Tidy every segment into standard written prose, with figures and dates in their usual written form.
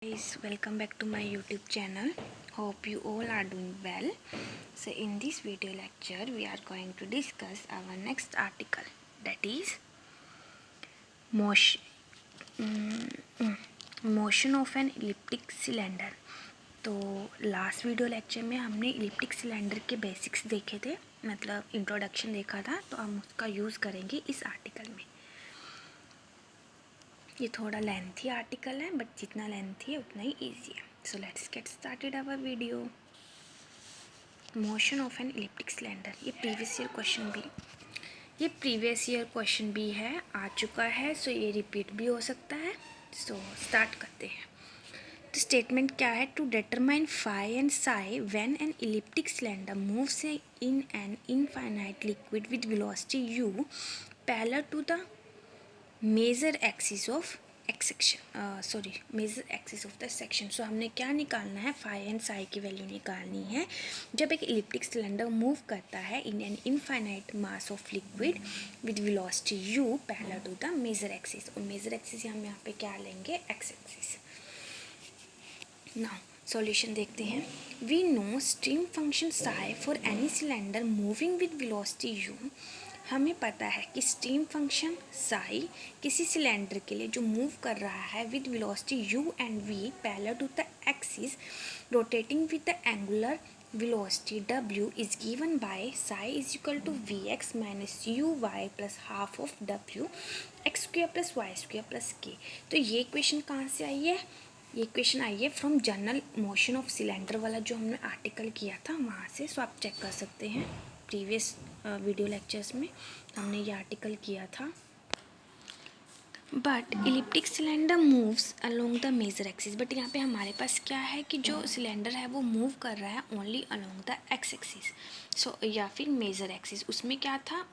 Guys, welcome back to my YouTube channel. Hope you all are doing well. So in this video lecture we are going to discuss our next article, that is motion motion of an elliptic cylinder. तो last video lecture में हमने elliptic cylinder के basics देखे थे, मतलब introduction देखा था, तो हम उसका यूज़ करेंगे इस आर्टिकल में। ये थोड़ा लेंथी आर्टिकल है, बट जितना लेंथी है उतना ही ईजी है। So let's get started our video. Motion of an elliptic cylinder, ये प्रीवियस ईयर क्वेश्चन भी है, आ चुका है। सो ये रिपीट भी हो सकता है। सो स्टार्ट करते हैं। तो स्टेटमेंट क्या है? To determine phi and psi when an elliptic cylinder moves in an infinite liquid with velocity u parallel to the major axis of major axis of the section. So हमने क्या निकालना है? Phi and Sai की value निकालनी है जब एक elliptic cylinder move करता है in an infinite mass of liquid with velocity u parallel to the major axis. और मेजर एक्सिस हम यहाँ पे क्या लेंगे? X axis. नाउ सॉल्यूशन देखते हैं। We know stream function psi for any cylinder moving with velocity u। हमें पता है कि स्ट्रीम फंक्शन साई किसी सिलेंडर के लिए जो मूव कर रहा है with velocity u and v parallel to the axis rotating with the angular velocity w is given by psi is equal to vx minus uy plus half of w x square plus y square plus k। तो ये question कहाँ से आई है? ये question I है from general motion of cylinder वाला जो हमने आर्टिकल किया था वहाँ से। सो आप चेक कर सकते हैं, प्रीवियस वीडियो लेक्चर्स में हमने ये आर्टिकल किया था। But elliptic cylinder moves along the major axis. But यहाँ पे हमारे पास क्या है कि जो सिलेंडर है वो मूव कर रहा है only along the X axis. So या फिर मेजर एक्सिस। उसमें क्या था?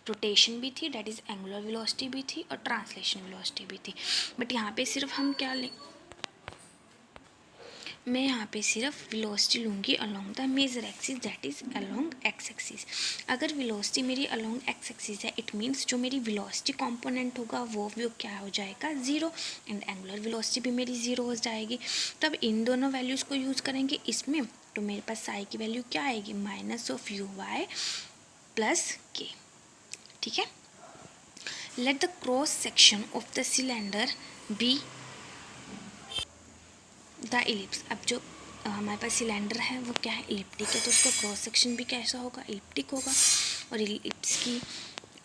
रोटेशन भी थी, डेट इज़ एंगुलर वेलोसिटी भी थी, और ट्रांसलेशन वेलोसिटी भी थी। बट यहाँ पे सिर्फ हम क्या मैं यहाँ पे सिर्फ वेलोसिटी लूँगी along the major axis, that is along X axis. अगर वेलोसिटी मेरी अलोंग एक्स एक्सिस है, इट मीन्स जो मेरी वेलोसिटी कंपोनेंट होगा वो क्या हो जाएगा? ज़ीरो। एंड एंगुलर वेलोसिटी भी मेरी ज़ीरो हो जाएगी। तब इन दोनों वैल्यूज़ को यूज़ करेंगे इसमें, तो मेरे पास साई की वैल्यू क्या आएगी? Minus of U Y plus K. ठीक है। Let the cross section of the cylinder be the ellipse. अब जो हमारे पास सिलेंडर है वो क्या है? इलिप्टिक है, तो उसका क्रॉस सेक्शन भी कैसा होगा? इलिप्टिक होगा। और इलिप्स की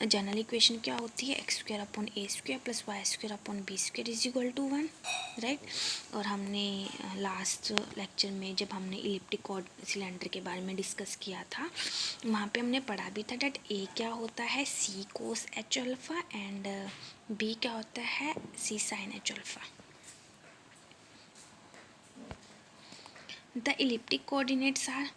जनरल इक्वेशन क्या होती है? X square upon A square plus Y square upon B square is equal to 1, right. और हमने लास्ट लेक्चर में जब हमने इलिप्टिक सिलेंडर के बारे में डिस्कस किया था, वहाँ पे हमने पढ़ा भी था डेट ए क्या होता है? C cos H alpha, and B क्या होता है? C sine H alpha. The elliptic coordinates are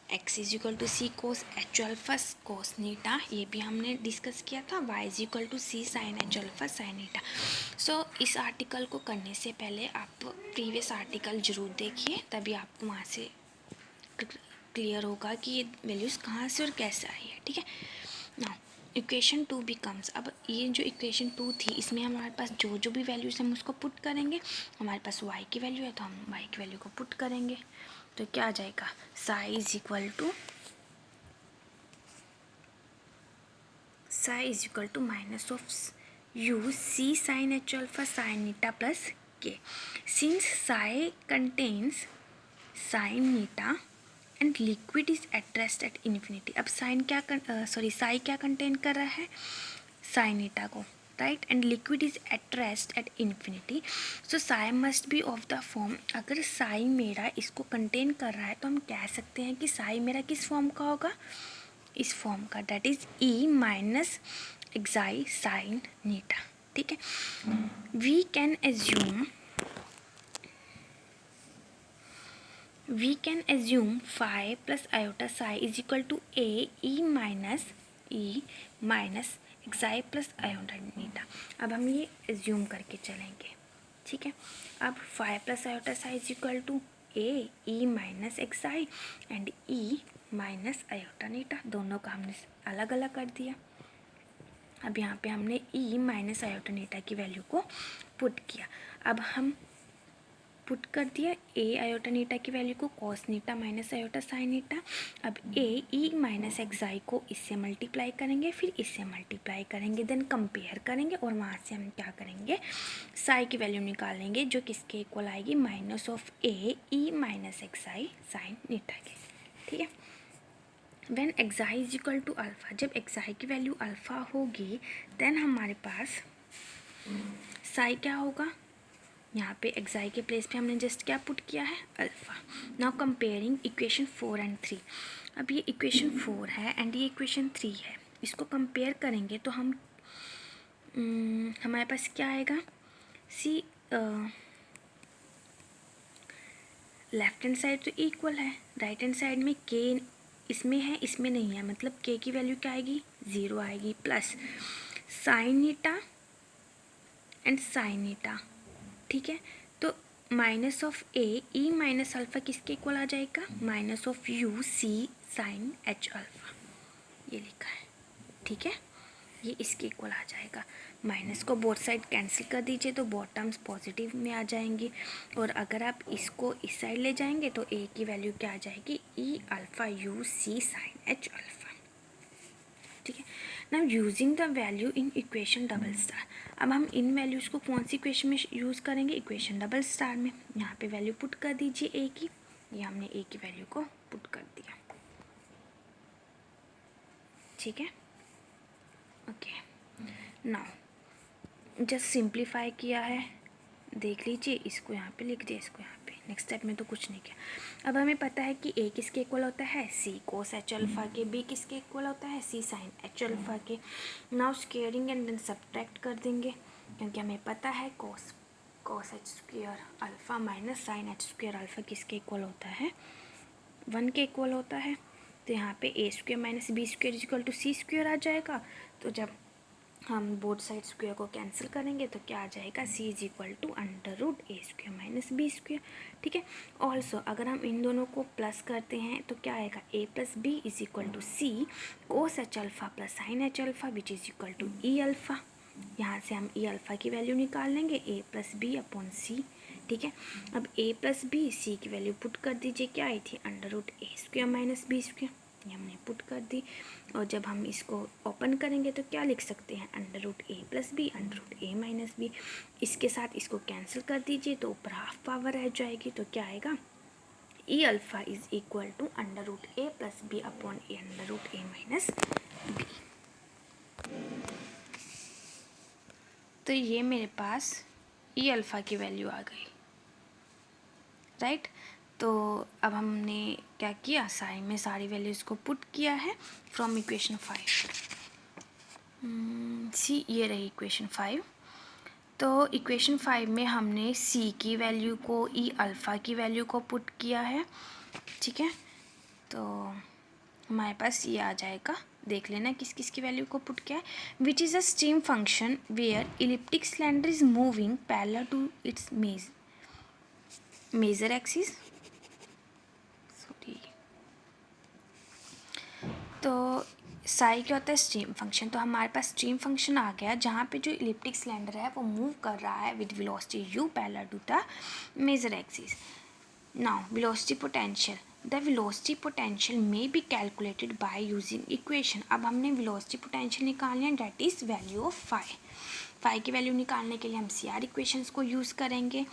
x is equal to c cos h alpha cos neta, ये भी हमने डिस्कस किया था। y is equal to c sin h alpha sin neta। सो इस article को करने से पहले आप प्रीवियस आर्टिकल ज़रूर देखिए, तभी आपको वहाँ से क्लियर होगा कि ये वैल्यूज़ कहाँ से और कैसे आई है। ठीक है। Now equation 2 becomes. अब ये जो इक्वेशन 2 थी, इसमें हमारे पास जो भी वैल्यूज़ हम उसको पुट करेंगे। हमारे पास y की वैल्यू है तो हम y की वैल्यू को पुट करेंगे, तो क्या आ जाएगा? Psi is equal to minus of U C sine H alpha sine eta plus के। Since psi contains sine eta and liquid is at rest at infinity. अब साई क्या कंटेन कर रहा है? साइन नीटा को, right. And liquid is at rest at infinity. So Sai must be of the form. अगर साई मेरा इसको कंटेन कर रहा है तो हम कह सकते हैं कि साई मेरा किस फॉर्म का होगा? इस फॉर्म का, that is E minus xi sine नीटा। ठीक है। We can assume phi plus iota psi is equal to E minus xi plus iota eta. अब हम ये एज्यूम करके चलेंगे। ठीक है। अब phi plus iota psi is equal to E minus xi and E minus iota eta. दोनों का हमने अलग अलग कर दिया। अब यहाँ पे हमने ई माइनस आयोटा नीटा की वैल्यू को पुट किया। अब हम पुट कर दिया ए आयोटा नीटा की वैल्यू को कॉस नीटा माइनस आयोटा साइन नीटा। अब ए ई माइनस एक्साई को इससे मल्टीप्लाई करेंगे, फिर इससे मल्टीप्लाई करेंगे, देन कंपेयर करेंगे और वहाँ से हम क्या करेंगे, साई की वैल्यू निकालेंगे जो किसके इक्वल आएगी, minus of A E minus xi sine eta के। ठीक है, when xi is equal to alpha, जब एक्साई की वैल्यू अल्फ़ा होगी देन हमारे पास साई क्या होगा, यहाँ पे एक्साई के प्लेस पे हमने जस्ट क्या पुट किया है, alpha. Now comparing equation 4 and 3। अब ये इक्वेशन 4 है एंड ये इक्वेशन 3 है, इसको कंपेयर करेंगे तो हम हमारे पास क्या आएगा, सी लेफ्ट हैंड साइड तो इक्वल है, राइट हैंड साइड में के इसमें है इसमें नहीं है, मतलब के की वैल्यू क्या आएगी, 0 आएगी, plus sine eta and sine नीटा। ठीक है, तो minus of A E minus alpha किसके इक्वल आ जाएगा, minus of U C sine H alpha, ये लिखा है। ठीक है, ये इसके इक्वल आ जाएगा। माइनस को बोथ साइड कैंसिल कर दीजिए तो बोथ टर्म्स पॉजिटिव में आ जाएंगी, और अगर आप इसको इस साइड ले जाएंगे तो ए की वैल्यू क्या आ जाएगी, E alpha U C sine H alpha. ठीक है, now using the value in equation double star. अब हम इन वैल्यूज़ को कौन सी इक्वेशन में यूज़ करेंगे, इक्वेशन डबल स्टार में। यहाँ पे वैल्यू पुट कर दीजिए ए की, ये हमने ए की वैल्यू को पुट कर दिया। ठीक है, ओके, नाउ जस्ट सिंप्लीफाई किया है, देख लीजिए, इसको यहाँ पे लिख दिया, इसको यहाँ पे, नेक्स्ट स्टेप में तो कुछ नहीं किया। अब हमें पता है कि ए किसके इक्वल होता है, सी कोस एच अल्फ़ा के, बी किसके इक्वल होता है, सी साइन एच अल्फ़ा के। Now squaring and then subtract कर देंगे, क्योंकि हमें पता है cos H square alpha minus sine H square alpha किसके इक्वल होता है, 1 के इक्वल होता है। तो यहाँ पे A square minus B square is equal to C square आ जाएगा। तो जब हम बोथ साइड स्क्वेयर को कैंसिल करेंगे तो क्या आ जाएगा, C is equal to under root A square minus B square. ठीक है, ऑल्सो अगर हम इन दोनों को प्लस करते हैं तो क्या आएगा, A plus B is equal to C cos H alpha plus sine H alpha which is equal to E alpha. यहाँ से हम ई अल्फ़ा की वैल्यू निकाल लेंगे, A plus B upon C. ठीक है, अब ए प्लस बी, सी की वैल्यू पुट कर दीजिए, क्या आई थी, under root A square minus B square, ये हमने पुट कर दी। और जब हम इसको ओपन करेंगे तो क्या लिख सकते हैं, under root A plus B under root A minus B. इसके साथ इसको कैंसिल कर दीजिए तो ऊपर हाफ पावर रह जाएगी, तो क्या आएगा, E alpha is equal to under root A plus B upon A under root A minus B. तो ये मेरे पास ई अल्फ़ा की वैल्यू आ गई, राइट। तो अब हमने क्या किया, साइन में सारी वैल्यूज़ को पुट किया है फ्रॉम इक्वेशन 5। सी, ये रही इक्वेशन 5। तो इक्वेशन 5 में हमने सी की वैल्यू को, ई अल्फ़ा की वैल्यू को पुट किया है। ठीक है, तो हमारे पास ये आ जाएगा, देख लेना किस किस की वैल्यू को पुट किया है। Which is a stream function where elliptic cylinder is moving parallel to its major axis. Sorry, तो साई क्या होता है, स्ट्रीम फंक्शन। तो हमारे पास स्ट्रीम फंक्शन आ गया जहाँ पे जो इलिप्टिक सिलेंडर है वो मूव कर रहा है with velocity u parallel to the major axis. Now velocity potential, the velocity potential may be calculated by using equation. अब हमने वेलोसिटी पोटेंशियल निकालनी है, that is value of phi की वैल्यू निकालने के लिए हम सी आर इक्वेशंस को यूज़ करेंगे,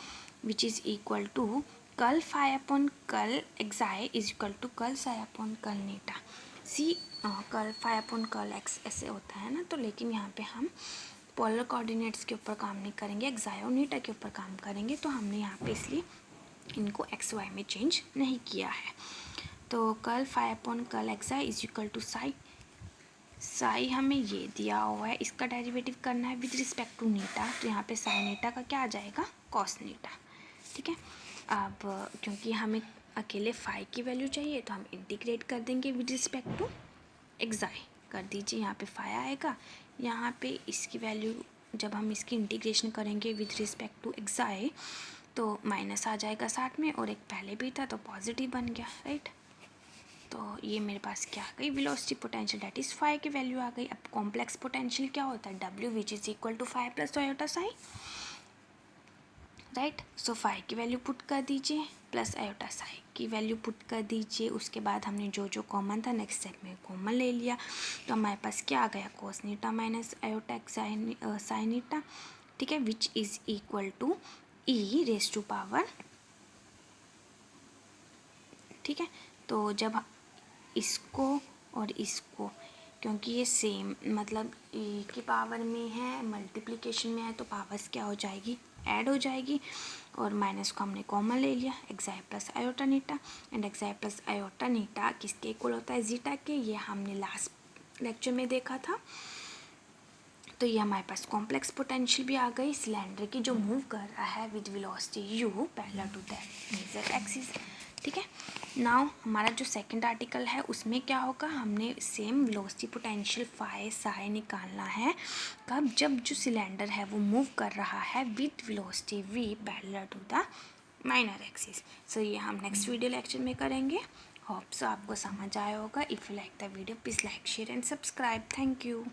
which is equal to curl phi upon कल एक्साई इज इक्वल टू कल साई अपॉन कल नीटा। सी कल फाई अपॉन कल एक्स ऐसे होता है ना, तो लेकिन यहाँ पे हम पोलर कोऑर्डिनेट्स के ऊपर काम नहीं करेंगे, एक्साई और नीटा के ऊपर काम करेंगे, तो हमने यहाँ पे इसलिए इनको एक्स वाई में चेंज नहीं किया है। तो कल फाई अपॉन कल एक्साई is equal to psi, psi हमें ये दिया हुआ है, इसका डेरिवेटिव करना है विद रिस्पेक्ट टू नीटा, तो यहाँ पे साइन नीटा का क्या आ जाएगा, कॉस नीटा। ठीक है, अब क्योंकि हमें अकेले फाई की वैल्यू चाहिए तो हम इंटीग्रेट कर देंगे विद रिस्पेक्ट टू एक्साई, कर दीजिए, यहाँ पे फाई आएगा, यहाँ पे इसकी वैल्यू जब हम इसकी इंटीग्रेशन करेंगे विद रिस्पेक्ट टू एक्साई तो माइनस आ जाएगा साथ में, और एक पहले भी था तो पॉजिटिव बन गया, राइट। तो ये मेरे पास क्या आ गई, velocity potential that is phi की वैल्यू आ गई। अब कॉम्प्लेक्स पोटेंशियल क्या होता है, W which is equal to phi plus iota psi, right. So phi की वैल्यू पुट कर दीजिए प्लस आयोटा साई की वैल्यू पुट कर दीजिए। उसके बाद हमने जो जो कॉमन था नेक्स्ट स्टेप में कॉमन ले लिया, तो हमारे पास क्या आ गया cos theta minus iota sine नीटा, ठीक है, which is equal to E raise to power, ठीक है। तो जब इसको और इसको, क्योंकि ये सेम मतलब ए की पावर में है, मल्टीप्लिकेशन में है, तो पावर्स क्या हो जाएगी, ऐड हो जाएगी। और माइनस को हमने कॉमन ले लिया, xi plus iota eta, and xi plus iota eta किसके इक्वल होता है, जीटा के। ये हमने लास्ट लेक्चर में देखा था। तो ये हमारे पास कॉम्प्लेक्स पोटेंशियल भी आ गई सिलेंडर की, जो मूव कर रहा है with velocity u parallel to that major axis, ठीक है। नाउ हमारा जो सेकंड आर्टिकल है उसमें क्या होगा, हमने same velocity potential phi psi निकालना है कब, जब जो सिलेंडर है वो मूव कर रहा है with velocity v parallel to the minor axis. So ये हम नेक्स्ट वीडियो लेक्चर में करेंगे। होप सो आपको समझ आया होगा। If you like the video please like share and subscribe. Thank you.